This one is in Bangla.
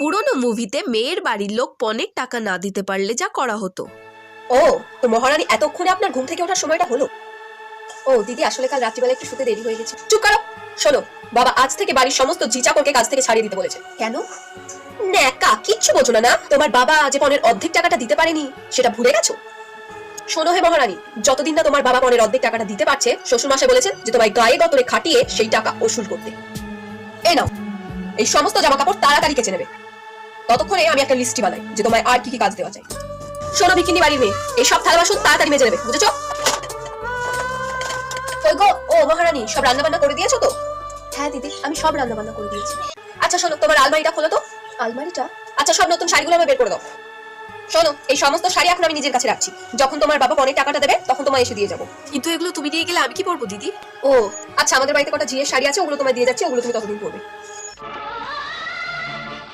পুরনো মুভিতে মেয়ের বাড়ির লোক পণের টাকা না দিতে পারলে যা করা হতো। ও, তো মহারানী এতক্ষণে আপনার ঘুম থেকে ওঠার সময়টা হলো? ও দিদি, আসলে কাল রাত্রিবেলা একটু শুতে দেরি হয়ে গেছে। চুপ করো। শোনো, বাবা আজ থেকে বাড়ির সমস্ত জি চাকরকে কাজ থেকে ছাড়িয়ে দিতে বলেছে। কেন? ন্যাকা, কিচ্ছু বোঝো না? তোমার বাবা যে পণের অর্ধেক টাকাটা দিতে পারেনি সেটা ভুলে গেছো? শোনো হে মহারানী, যতদিন না তোমার বাবা পণের অর্ধেক টাকাটা দিতে পারছে, শ্বশুর মশাই বলেছেন যে তোমায় গায়ে গতরে খাটিয়ে সেই টাকা ওসুল করতে। এই নাও, এই সমস্ত জামা কাপড় তাড়াতাড়ি কেচে নেবে। ততক্ষণে আমি একটা লিস্টি বানাই যে তোমায় আর কি কি কাজ দেওয়া যায়। শোনো বিকিনি বাড়ির মেয়ে, এই সব থালা বাসন তাড়াতাড়ি মেজে নেবে, বুঝেছো? কই গো, ও মহারানী, সব রান্না বান্না করে দিয়েছো তো? হ্যাঁ দিদি, আমি সব রান্না বান্না করে দিয়েছি। আচ্ছা শোনো, তোমার আলমারিটা খোলো তো। আলমারিটা? আচ্ছা, সব নতুন শাড়িগুলো আমি বের করে দাও। শোনো, এই সমস্ত শাড়ি এখন আমি নিজের কাছে রাখছি। যখন তোমার বাবা পণের টাকাটা দেবে তখন তোমায় এসে দিয়ে যাবো। কিন্তু এগুলো তুমি দিয়ে গেলে আমি কি পরবো দিদি? ও আচ্ছা, আমাদের বাড়িতে কটা ঝিয়ের শাড়ি আছে, ওগুলো তোমায় দিয়ে যাচ্ছি, ওগুলো তুমি ততদিন পরবে।